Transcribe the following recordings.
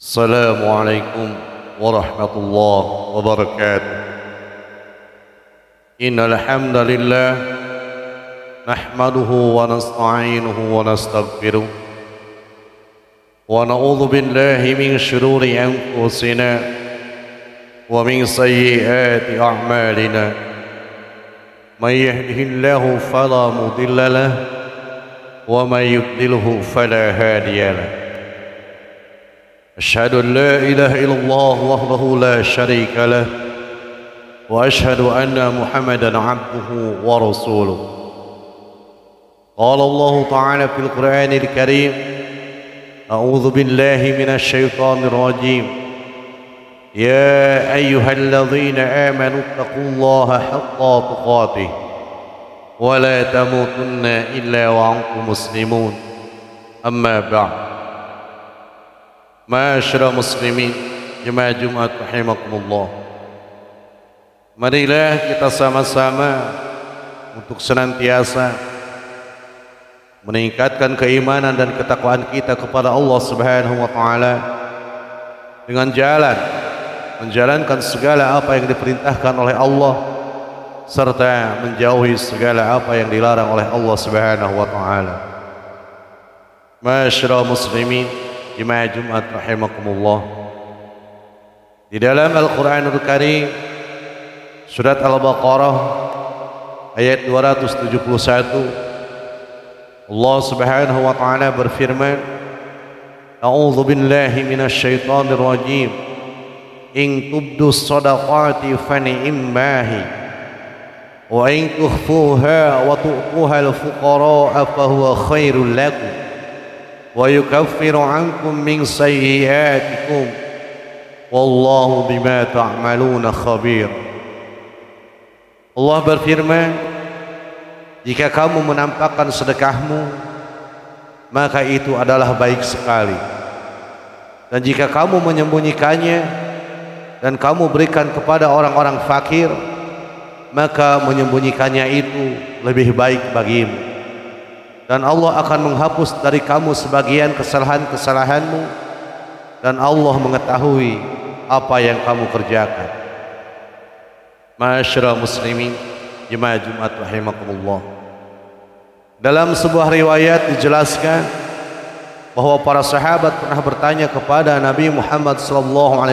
السلام عليكم ورحمة الله وبركاته. إن الحمد لله نحمده ونستعينه ونستغفره ونعوذ بالله من شرور أنفسنا ومن سيئات أعمالنا. من يهده الله فلا مضل له ومن يضلله فلا هادي له. أشهد أن لا إله إلا الله وحده لا شريك له وأشهد أن محمدا عبده ورسوله. قال الله تعالى في القرآن الكريم: أعوذ بالله من الشيطان الرجيم. يا أيها الذين آمنوا اتقوا الله حق تقاته ولا تموتن إلا وأنتم مسلمون. أما بعد. Ma'asyiral muslimin, jemaah Jumat rahimakumullah. Marilah kita sama-sama untuk senantiasa meningkatkan keimanan dan ketakwaan kita kepada Allah Subhanahu wa taala dengan menjalankan segala apa yang diperintahkan oleh Allah serta menjauhi segala apa yang dilarang oleh Allah Subhanahu wa taala. Ma'asyiral muslimin, jemaah Jumat rahimakumullah. Di dalam Al-Qur'anul Karim surat Al-Baqarah ayat 271 Allah Subhanahu wa taala berfirman: A'udzu billahi minasyaitonir rajim. In tubdus shadaqati fa ni'mahi wa in tukhfuha wa tu'tuha al-fuqara fa huwa khairul lakum wa yukaffiru ankum min sayyiatikum wallahu bima ta'maluna khabir. Allah berfirman, jika kamu menampakkan sedekahmu maka itu adalah baik sekali, dan jika kamu menyembunyikannya dan kamu berikan kepada orang-orang fakir maka menyembunyikannya itu lebih baik bagimu, dan Allah akan menghapus dari kamu sebagian kesalahan-kesalahanmu, dan Allah mengetahui apa yang kamu kerjakan. Ma'asyiral muslimin, jemaah Jumat rahimakumullah. Dalam sebuah riwayat dijelaskan bahwa para sahabat pernah bertanya kepada Nabi Muhammad SAW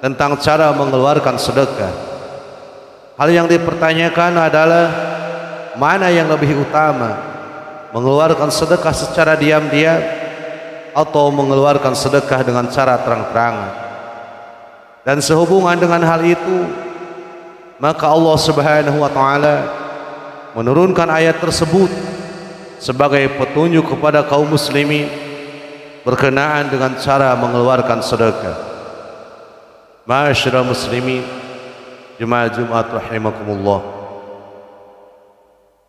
tentang cara mengeluarkan sedekah. Hal yang dipertanyakan adalah mana yang lebih utama, mengeluarkan sedekah secara diam-diam atau mengeluarkan sedekah dengan cara terang-terangan. Dan sehubungan dengan hal itu, maka Allah Subhanahu wa taala menurunkan ayat tersebut sebagai petunjuk kepada kaum muslimin berkenaan dengan cara mengeluarkan sedekah. Ma'asyiral muslimin, jemaah Jumat rahimakumullah.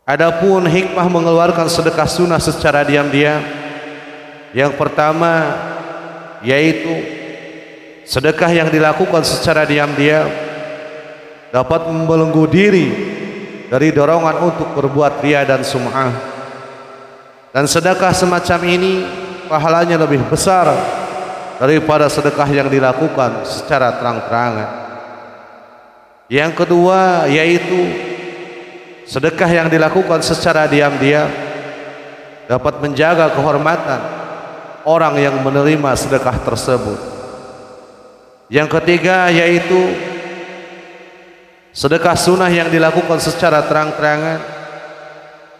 Adapun hikmah mengeluarkan sedekah sunnah secara diam-diam, yang pertama yaitu sedekah yang dilakukan secara diam-diam dapat membelenggu diri dari dorongan untuk berbuat riya dan sum'ah, dan sedekah semacam ini pahalanya lebih besar daripada sedekah yang dilakukan secara terang-terangan. Yang kedua yaitu sedekah yang dilakukan secara diam-diam dapat menjaga kehormatan orang yang menerima sedekah tersebut. Yang ketiga yaitu sedekah sunnah yang dilakukan secara terang-terangan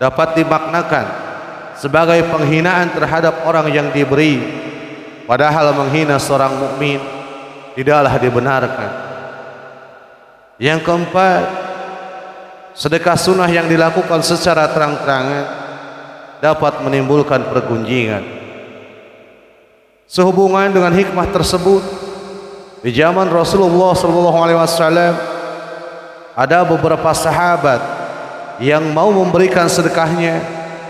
dapat dimaknakan sebagai penghinaan terhadap orang yang diberi, padahal menghina seorang mukmin tidaklah dibenarkan. Yang keempat, sedekah sunnah yang dilakukan secara terang-terangan dapat menimbulkan pergunjingan. Sehubungan dengan hikmah tersebut, di zaman Rasulullah SAW ada beberapa sahabat yang mau memberikan sedekahnya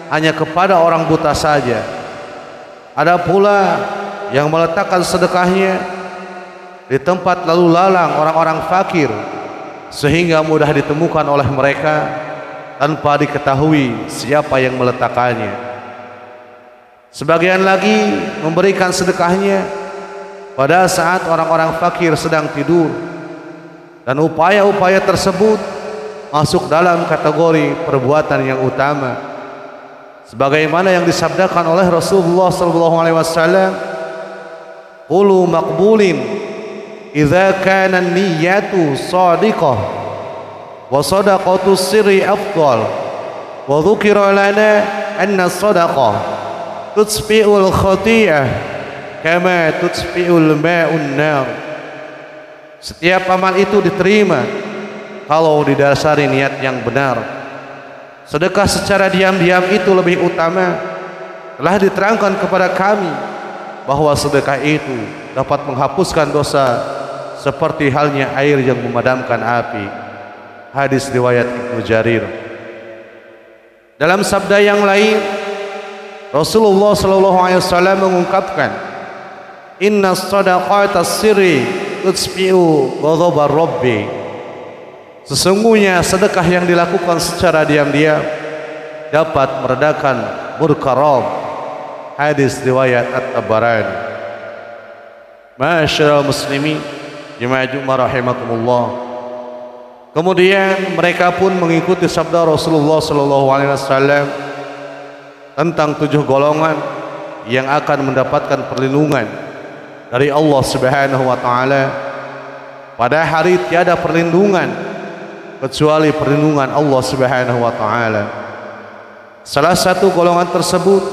hanya kepada orang buta saja. Ada pula yang meletakkan sedekahnya di tempat lalu lalang orang-orang fakir sehingga mudah ditemukan oleh mereka tanpa diketahui siapa yang meletakkannya. Sebagian lagi memberikan sedekahnya pada saat orang-orang fakir sedang tidur, dan upaya-upaya tersebut masuk dalam kategori perbuatan yang utama, sebagaimana yang disabdakan oleh Rasulullah SAW, qulu maqbulin idza kana niyyatu shadiqah wa sadaqatu sirri afdal wa dzukira lana anna sadaqah tutsfi'ul khati'ah kama tutsfi'ul ma'un nar. Setiap amal itu diterima kalau didasari niat yang benar. Sedekah secara diam-diam itu lebih utama. Telah diterangkan kepada kami bahwa sedekah itu dapat menghapuskan dosa seperti halnya air yang memadamkan api. Hadis riwayat Ibnu Jarir. Dalam sabda yang lain, Rasulullah SAW mengungkapkan, inna sadaqata sirri tutsfi'u ghadabar rabbi. Sesungguhnya sedekah yang dilakukan secara diam-diam dapat meredakan murka Rabb. Hadis riwayat At-Tabarani. Ma'asyiral muslimin, jemaah Jumat rahimakumullah. Kemudian mereka pun mengikuti sabda Rasulullah SAW tentang 7 golongan yang akan mendapatkan perlindungan dari Allah Subhanahu wa taala. Pada hari tiada perlindungan kecuali perlindungan Allah Subhanahu wa taala. Salah satu golongan tersebut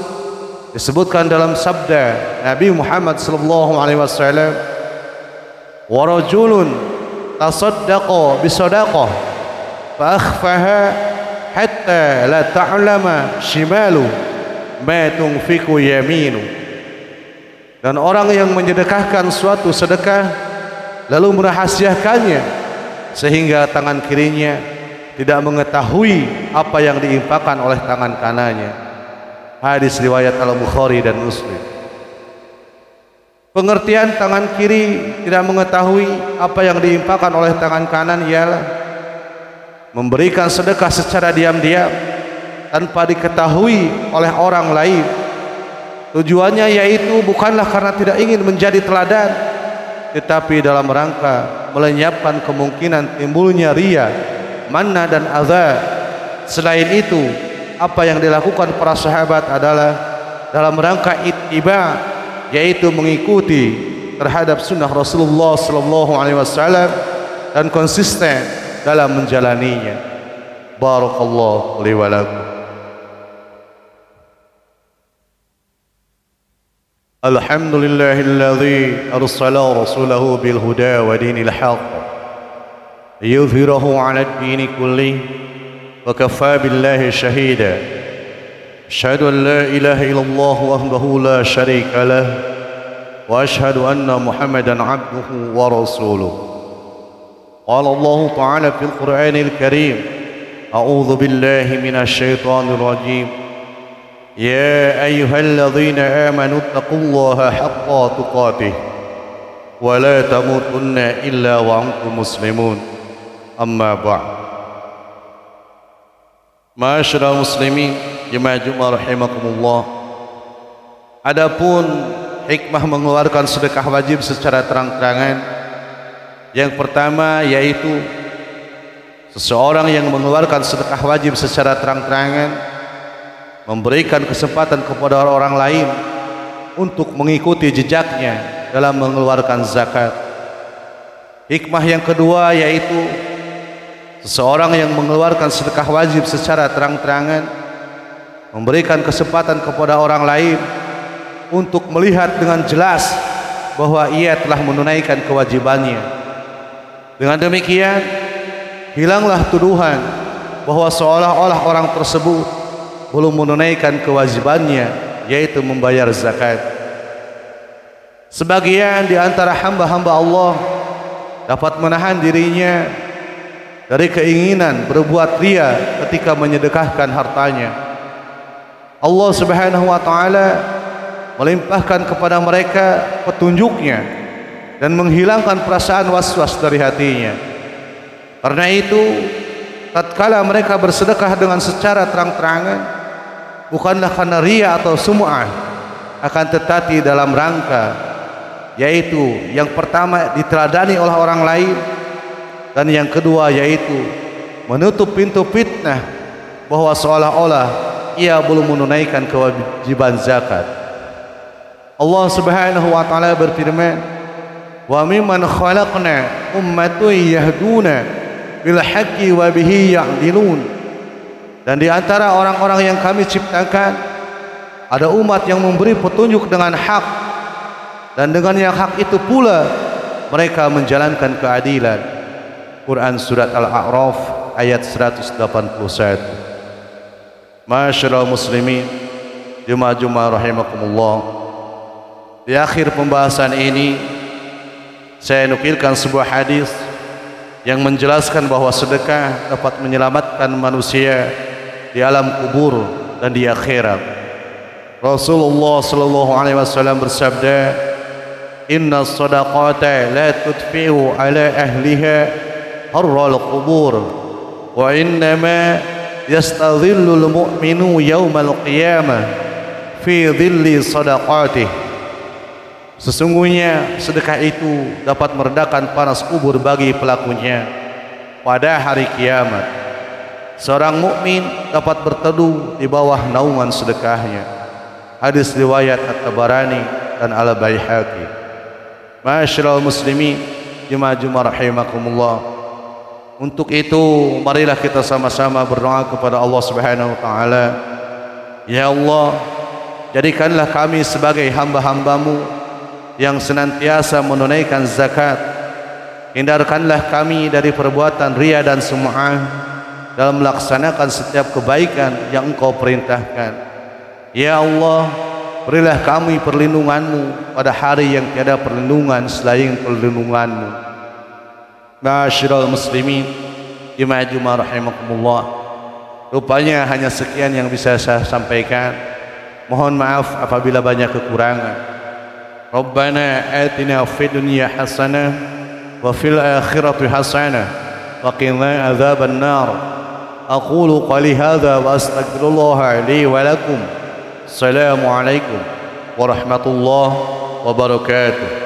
disebutkan dalam sabda Nabi Muhammad sallallahu alaihi wasallam, wa rajulun tasaddaqa bi sadaqah fa akhfaha hatta la ta'lama shimalu ma tunfiqu yaminu. Dan orang yang menyedekahkan suatu sedekah lalu merahasiakannya sehingga tangan kirinya tidak mengetahui apa yang diinfakkan oleh tangan kanannya. Hadis riwayat Al-Bukhari dan Muslim. Pengertian tangan kiri tidak mengetahui apa yang diinfakkan oleh tangan kanan ialah memberikan sedekah secara diam-diam tanpa diketahui oleh orang lain. Tujuannya yaitu bukanlah karena tidak ingin menjadi teladan, tetapi dalam rangka melenyapkan kemungkinan timbulnya riya, manna dan adza. Selain itu, apa yang dilakukan para sahabat adalah dalam rangka ittiba, yaitu mengikuti terhadap sunnah Rasulullah SAW dan konsisten dalam menjalaninya. Barakallahu li wa lakum. Alhamdulillahilladzi arsala rasulahu bil huda wa dinil haqq liyudhhirahu 'ala ad-dini kullihi wa kafaa billahi shahida. Asyhadu an la ilaha illallah wahdahu la syarika lah wa asyhadu anna Muhammadan 'abduhu wa rasuluh. Qala Allah ta'ala fil Qur'anil Karim, a'udzu billahi minasy syaithanir rajim. Ya ayyuhalladzina amanu taqullaha haqqa tuqatih wa la tamutunna illa wa antum muslimun. Amma ba'd. Ma'asyiral muslimin, jemaah Jumat rahimakumullah. Adapun hikmah mengeluarkan sedekah wajib secara terang-terangan, yang pertama yaitu seseorang yang mengeluarkan sedekah wajib secara terang-terangan memberikan kesempatan kepada orang lain untuk mengikuti jejaknya dalam mengeluarkan zakat. Hikmah yang kedua yaitu seseorang yang mengeluarkan sedekah wajib secara terang-terangan memberikan kesempatan kepada orang lain untuk melihat dengan jelas bahwa ia telah menunaikan kewajibannya. Dengan demikian hilanglah tuduhan bahwa seolah-olah orang tersebut belum menunaikan kewajibannya, yaitu membayar zakat. Sebagian di antara hamba-hamba Allah dapat menahan dirinya dari keinginan berbuat riya ketika menyedekahkan hartanya. Allah Subhanahu wa taala melimpahkan kepada mereka petunjuknya dan menghilangkan perasaan was-was dari hatinya. Karena itu, tatkala mereka bersedekah dengan secara terang-terangan, bukanlah karena riya atau sum'ah, akan tetapi dalam rangka, yaitu yang pertama diteladani oleh orang lain, dan yang kedua yaitu menutup pintu fitnah bahwa seolah-olah ia belum menunaikan kewajiban zakat. Allah Subhanahu wa taala berfirman, "Wa mimman khalaqna ummatun yahduna bil haqqi wa bihi ya'dilun." Dan di antara orang-orang yang kami ciptakan ada umat yang memberi petunjuk dengan hak, dan dengan yang hak itu pula mereka menjalankan keadilan. Quran surat Al-A'raf ayat 181. Masyaallah muslimin, jemaah-jemaah rahimakumullah. Di akhir pembahasan ini saya nukilkan sebuah hadis yang menjelaskan bahwa sedekah dapat menyelamatkan manusia di alam kubur dan di akhirat. Rasulullah sallallahu alaihi wasallam bersabda, "Inna shadaqata la tudfi'u ala ahliha harral qubur wa innama yastadhillul mu'minu yawmal qiyamah fi dhilli sadaqatih." Sesungguhnya sedekah itu dapat meredakan panas kubur bagi pelakunya pada hari kiamat. Seorang mukmin dapat berteduh di bawah naungan sedekahnya. Hadis riwayat At-Tabarani dan Al-Baihaqi. Masyaallah muslimin, jemaah-jemaah rahimakumullah. Untuk itu marilah kita sama-sama berdoa kepada Allah Subhanahu wa taala. Ya Allah, jadikanlah kami sebagai hamba-hamba-Mu yang senantiasa menunaikan zakat. Hindarkanlah kami dari perbuatan riya dan sum'ah dalam melaksanakan setiap kebaikan yang Engkau perintahkan. Ya Allah, berilah kami perlindungan-Mu pada hari yang tiada perlindungan selain perlindungan-Mu. Ma'asyiral muslimin, jemaah-jemaah rahimakumullah. Rupanya hanya sekian yang bisa saya sampaikan. Mohon maaf apabila banyak kekurangan. Rabbana atina fid dunya hasanah wa fil akhirati hasanah wa qina adzaban nar. Aqulu qali hadza wa astaghfirullah li wa lakum. Assalamu alaikum warahmatullahi wabarakatuh.